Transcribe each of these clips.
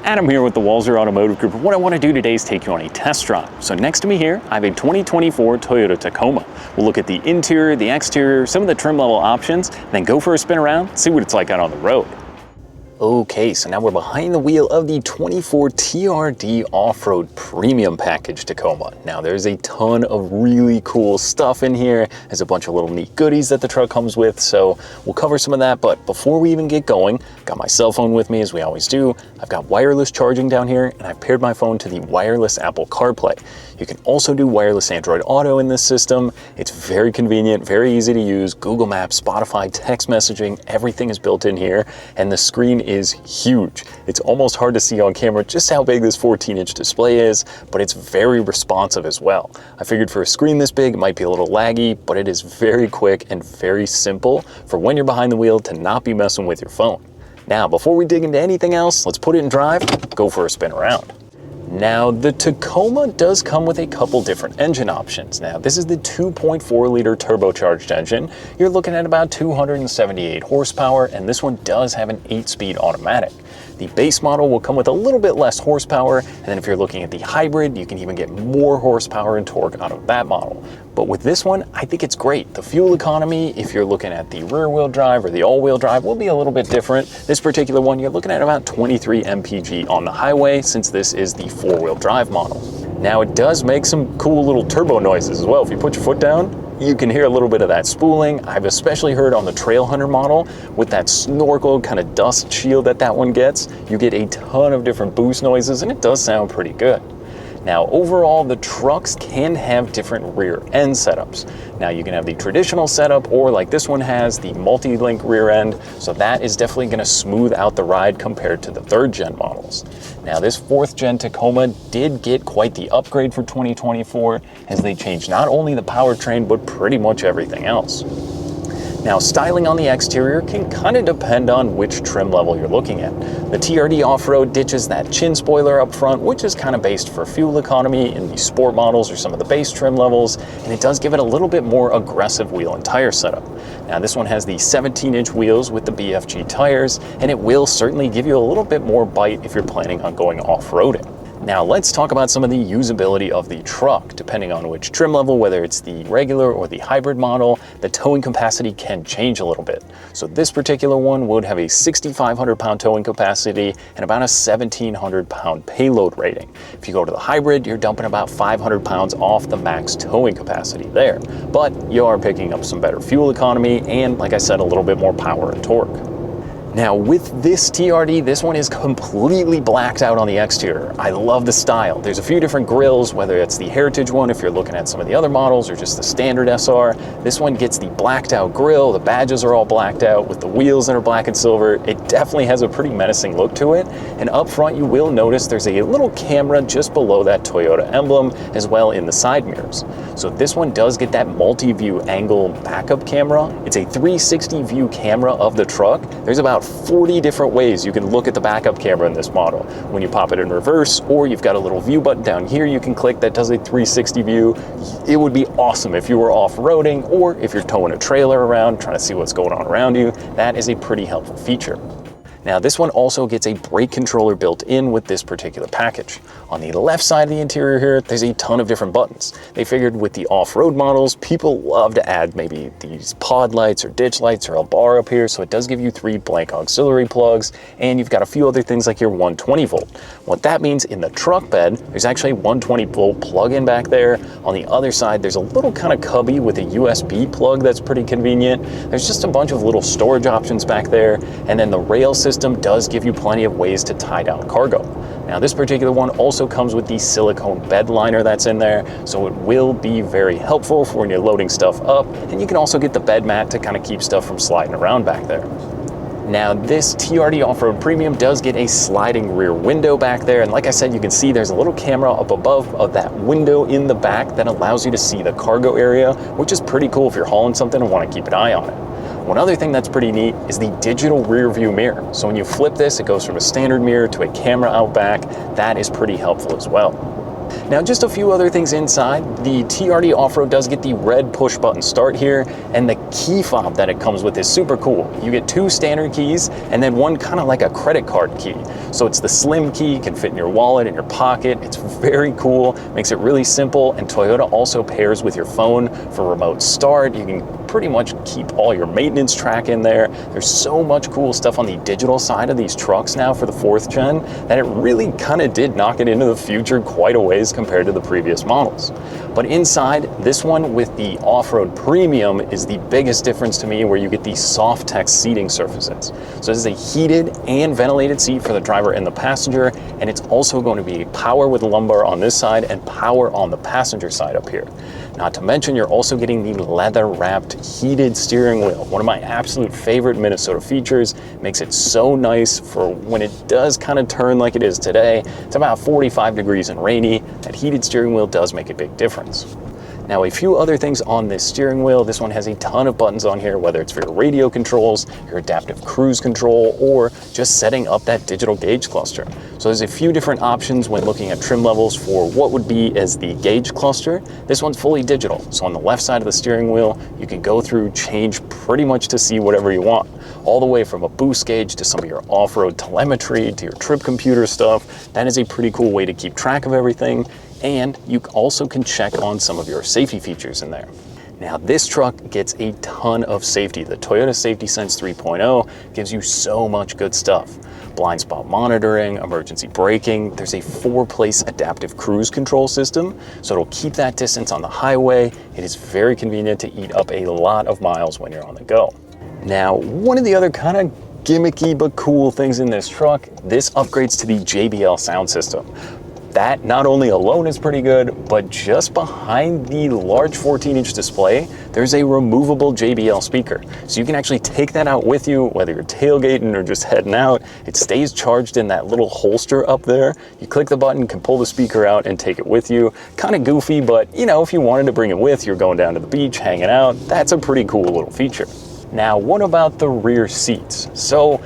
Adam here with the Walser Automotive Group. What I want to do today is take you on a test drive. So next to me here, I have a 2024 Toyota Tacoma. We'll look at the interior, the exterior, some of the trim level options, then go for a spin around, see what it's like out on the road. Okay, so now we're behind the wheel of the 24 TRD Off-Road Premium Package Tacoma. Now there's a ton of really cool stuff in here. There's a bunch of little neat goodies that the truck comes with, so we'll cover some of that. But before we even get going, got my cell phone with me as we always do. I've got wireless charging down here, and I've paired my phone to the wireless Apple CarPlay. You can also do wireless Android Auto in this system. It's very convenient, very easy to use. Google Maps, Spotify, text messaging, everything is built in here, and the screen is huge. It's almost hard to see on camera just how big this 14-inch display is, but it's very responsive as well. I figured for a screen this big, it might be a little laggy, but it is very quick and very simple for when you're behind the wheel to not be messing with your phone. Now, before we dig into anything else, let's put it in drive, go for a spin around. Now, the Tacoma does come with a couple different engine options. Now, this is the 2.4 liter turbocharged engine. You're looking at about 278 horsepower, and this one does have an 8-speed automatic. The base model will come with a little bit less horsepower, and then if you're looking at the hybrid, you can even get more horsepower and torque out of that model. But with this one, I think it's great. The fuel economy, if you're looking at the rear-wheel drive or the all-wheel drive, will be a little bit different. This particular one, you're looking at about 23 mpg on the highway, since this is the 4-wheel drive model. Now, it does make some cool little turbo noises as well. If you put your foot down, you can hear a little bit of that spooling. I've especially heard on the Trail Hunter model with that snorkel kind of dust shield that one gets. You get a ton of different boost noises, and it does sound pretty good. Now, overall, the trucks can have different rear end setups. Now, you can have the traditional setup, or like this one has, the multi-link rear end, so that is definitely going to smooth out the ride compared to the 3rd gen models. Now, this 4th gen Tacoma did get quite the upgrade for 2024, as they changed not only the powertrain, but pretty much everything else. Now, styling on the exterior can kind of depend on which trim level you're looking at. The TRD Off-Road ditches that chin spoiler up front, which is kind of based for fuel economy in the sport models or some of the base trim levels, and it does give it a little bit more aggressive wheel and tire setup. Now, this one has the 17-inch wheels with the BFG tires, and it will certainly give you a little bit more bite if you're planning on going off-roading. Now, let's talk about some of the usability of the truck. Depending on which trim level, whether it's the regular or the hybrid model, the towing capacity can change a little bit. So this particular one would have a 6,500 pound towing capacity and about a 1,700 pound payload rating. If you go to the hybrid, you're dumping about 500 pounds off the max towing capacity there. But you are picking up some better fuel economy and, like I said, a little bit more power and torque. Now, with this TRD, this one is completely blacked out on the exterior. I love the style. There's a few different grills, whether it's the Heritage one, if you're looking at some of the other models, or just the standard SR. This one gets the blacked out grill. The badges are all blacked out with the wheels that are black and silver. It definitely has a pretty menacing look to it. And up front, you will notice there's a little camera just below that Toyota emblem, as well in the side mirrors. So this one does get that multi-view angle backup camera. It's a 360 view camera of the truck. There's about 40 different ways you can look at the backup camera in this model. When you pop it in reverse, or you've got a little view button down here you can click that does a 360 view. It would be awesome if you were off-roading, or if you're towing a trailer around, trying to see what's going on around you. That is a pretty helpful feature. Now, this one also gets a brake controller built in with this particular package. On the left side of the interior here, there's a ton of different buttons. They figured with the off-road models, people love to add maybe these pod lights or ditch lights or a bar up here, so it does give you 3 blank auxiliary plugs, and you've got a few other things like your 120 volt. What that means in the truck bed, there's actually a 120 volt plug-in back there. On the other side, there's a little kind of cubby with a USB plug that's pretty convenient. There's just a bunch of little storage options back there, and then the rail system does give you plenty of ways to tie down cargo. Now, this particular one also comes with the silicone bed liner that's in there, so it will be very helpful for when you're loading stuff up, and you can also get the bed mat to kind of keep stuff from sliding around back there. Now, this TRD Off-Road Premium does get a sliding rear window back there, and like I said, you can see there's a little camera up above of that window in the back that allows you to see the cargo area, which is pretty cool if you're hauling something and want to keep an eye on it. One other thing that's pretty neat is the digital rear view mirror. So when you flip this, it goes from a standard mirror to a camera out back. That is pretty helpful as well. Now, just a few other things inside. The TRD Off-Road does get the red push button start here, and the key fob that it comes with is super cool. You get 2 standard keys and then one kind of like a credit card key. So it's the slim key, can fit in your wallet, in your pocket. It's very cool, makes it really simple, and Toyota also pairs with your phone for remote start. You can pretty much keep all your maintenance track in there. There's so much cool stuff on the digital side of these trucks now for the 4th gen that it really kind of did knock it into the future quite a ways compared to the previous models. But inside, this one with the off-road premium is the biggest difference to me, where you get these soft text seating surfaces. So this is a heated and ventilated seat for the driver and the passenger, and it's also going to be power with lumbar on this side and power on the passenger side up here. Not to mention, you're also getting the leather-wrapped heated steering wheel, one of my absolute favorite Minnesota features. Makes it so nice for when it does kind of turn like it is today. It's about 45 degrees and rainy. That heated steering wheel does make a big difference. Now, a few other things on this steering wheel. This one has a ton of buttons on here, whether it's for your radio controls, your adaptive cruise control, or just setting up that digital gauge cluster. So there's a few different options when looking at trim levels for what would be as the gauge cluster. This one's fully digital. So on the left side of the steering wheel, you can go through, change pretty much to see whatever you want. All the way from a boost gauge to some of your off-road telemetry to your trip computer stuff. That is a pretty cool way to keep track of everything. And you also can check on some of your safety features in there. Now, this truck gets a ton of safety. The Toyota Safety Sense 3.0 gives you so much good stuff. Blind spot monitoring, emergency braking. There's a 4-place adaptive cruise control system, so it'll keep that distance on the highway. It is very convenient to eat up a lot of miles when you're on the go. Now, one of the other kind of gimmicky but cool things in this truck, this upgrades to the JBL sound system. That not only alone is pretty good, but just behind the large 14-inch display, there's a removable JBL speaker. So you can actually take that out with you, whether you're tailgating or just heading out. It stays charged in that little holster up there. You click the button, can pull the speaker out and take it with you. Kind of goofy, but you know, if you wanted to bring it with, you're going down to the beach, hanging out, that's a pretty cool little feature. Now, what about the rear seats? So,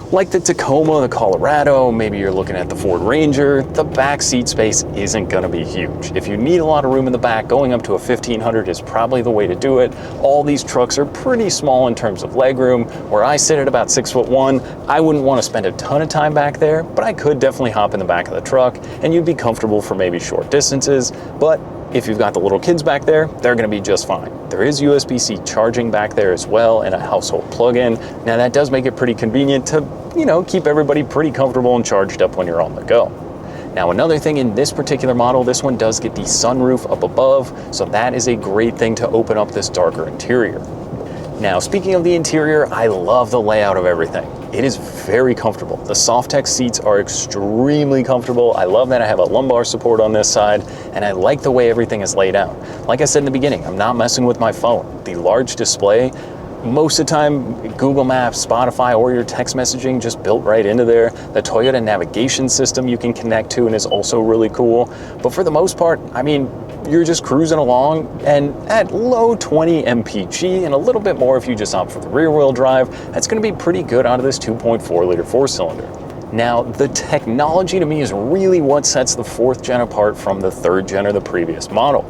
like the Tacoma, the Colorado, maybe you're looking at the Ford Ranger, the back seat space isn't gonna be huge. If you need a lot of room in the back, going up to a 1500 is probably the way to do it. All these trucks are pretty small in terms of legroom. Where I sit at about 6'1", I wouldn't wanna spend a ton of time back there, but I could definitely hop in the back of the truck and you'd be comfortable for maybe short distances. But if you've got the little kids back there, they're gonna be just fine. There is USB-C charging back there as well and a household plug-in. Now that does make it pretty convenient to, you know, keep everybody pretty comfortable and charged up when you're on the go. Now, another thing in this particular model, this one does get the sunroof up above, so that is a great thing to open up this darker interior. Now, speaking of the interior, I love the layout of everything. It is very comfortable. The Softex seats are extremely comfortable. I love that I have a lumbar support on this side, and I like the way everything is laid out. Like I said in the beginning, I'm not messing with my phone. The large display, most of the time, Google Maps, Spotify, or your text messaging just built right into there. The Toyota navigation system you can connect to and is also really cool. But for the most part, I mean, you're just cruising along, and at low 20 mpg and a little bit more if you just opt for the rear wheel drive, that's going to be pretty good out of this 2.4 liter 4-cylinder. Now, the technology to me is really what sets the 4th gen apart from the 3rd gen or the previous model.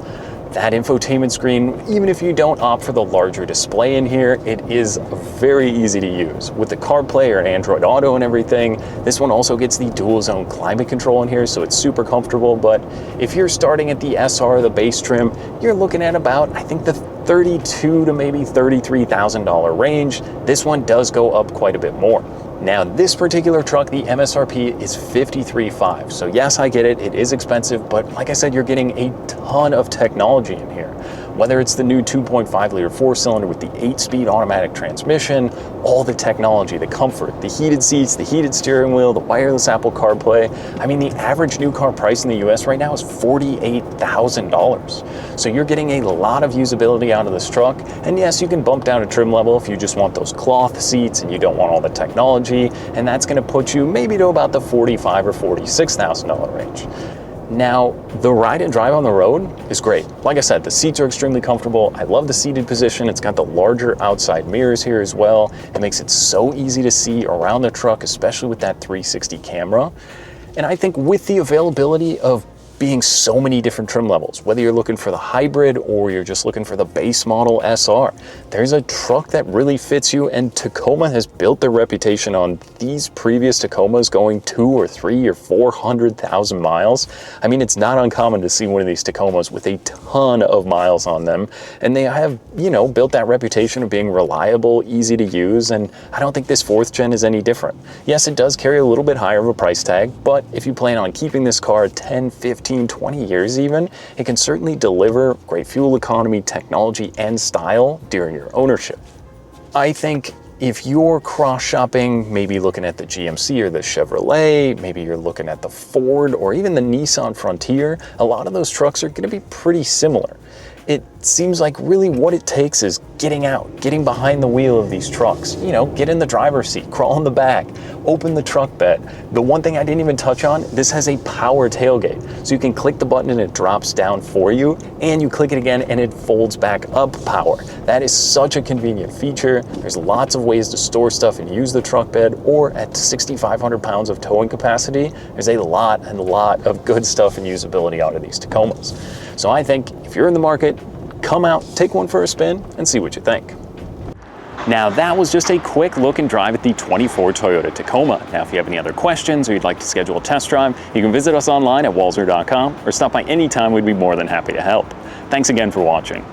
That infotainment screen, even if you don't opt for the larger display in here, it is very easy to use. With the CarPlay or Android Auto and everything, this one also gets the dual zone climate control in here, so it's super comfortable. But if you're starting at the SR, the base trim, you're looking at about, I think, the $32,000 to maybe $33,000 range. This one does go up quite a bit more. Now, this particular truck, the MSRP is $53,500. So yes, I get it, it is expensive, but like I said, you're getting a ton of technology in here. Whether it's the new 2.5 liter 4-cylinder with the 8-speed automatic transmission, all the technology, the comfort, the heated seats, the heated steering wheel, the wireless Apple CarPlay. I mean, the average new car price in the US right now is $48,000. So you're getting a lot of usability out of this truck. And yes, you can bump down a trim level if you just want those cloth seats and you don't want all the technology. And that's gonna put you maybe to about the $45,000 or $46,000 range. Now, the ride and drive on the road is great. Like I said, the seats are extremely comfortable. I love the seated position. It's got the larger outside mirrors here as well. It makes it so easy to see around the truck, especially with that 360 camera. And I think with the availability of being so many different trim levels, whether you're looking for the hybrid or you're just looking for the base model SR. There's a truck that really fits you, and Tacoma has built their reputation on these previous Tacomas going 200,000 or 300,000 or 400,000 miles. I mean, it's not uncommon to see one of these Tacomas with a ton of miles on them, and they have, you know, built that reputation of being reliable, easy to use, and I don't think this 4th gen is any different. Yes, it does carry a little bit higher of a price tag, but if you plan on keeping this car 10, 15, 20 years even, it can certainly deliver great fuel economy, technology, and style during your ownership. I think if you're cross-shopping, maybe looking at the GMC or the Chevrolet, maybe you're looking at the Ford or even the Nissan Frontier, a lot of those trucks are going to be pretty similar. It seems like really what it takes is getting out, getting behind the wheel of these trucks. You know, get in the driver's seat, crawl in the back, open the truck bed. The one thing I didn't even touch on, this has a power tailgate. So you can click the button and it drops down for you, and you click it again and it folds back up power. That is such a convenient feature. There's lots of ways to store stuff and use the truck bed, or at 6,500 pounds of towing capacity, there's a lot of good stuff and usability out of these Tacomas. So I think if you're in the market, come out, take one for a spin, and see what you think. Now that was just a quick look and drive at the 24 Toyota Tacoma. Now if you have any other questions or you'd like to schedule a test drive, you can visit us online at walser.com or stop by anytime. We'd be more than happy to help. Thanks again for watching.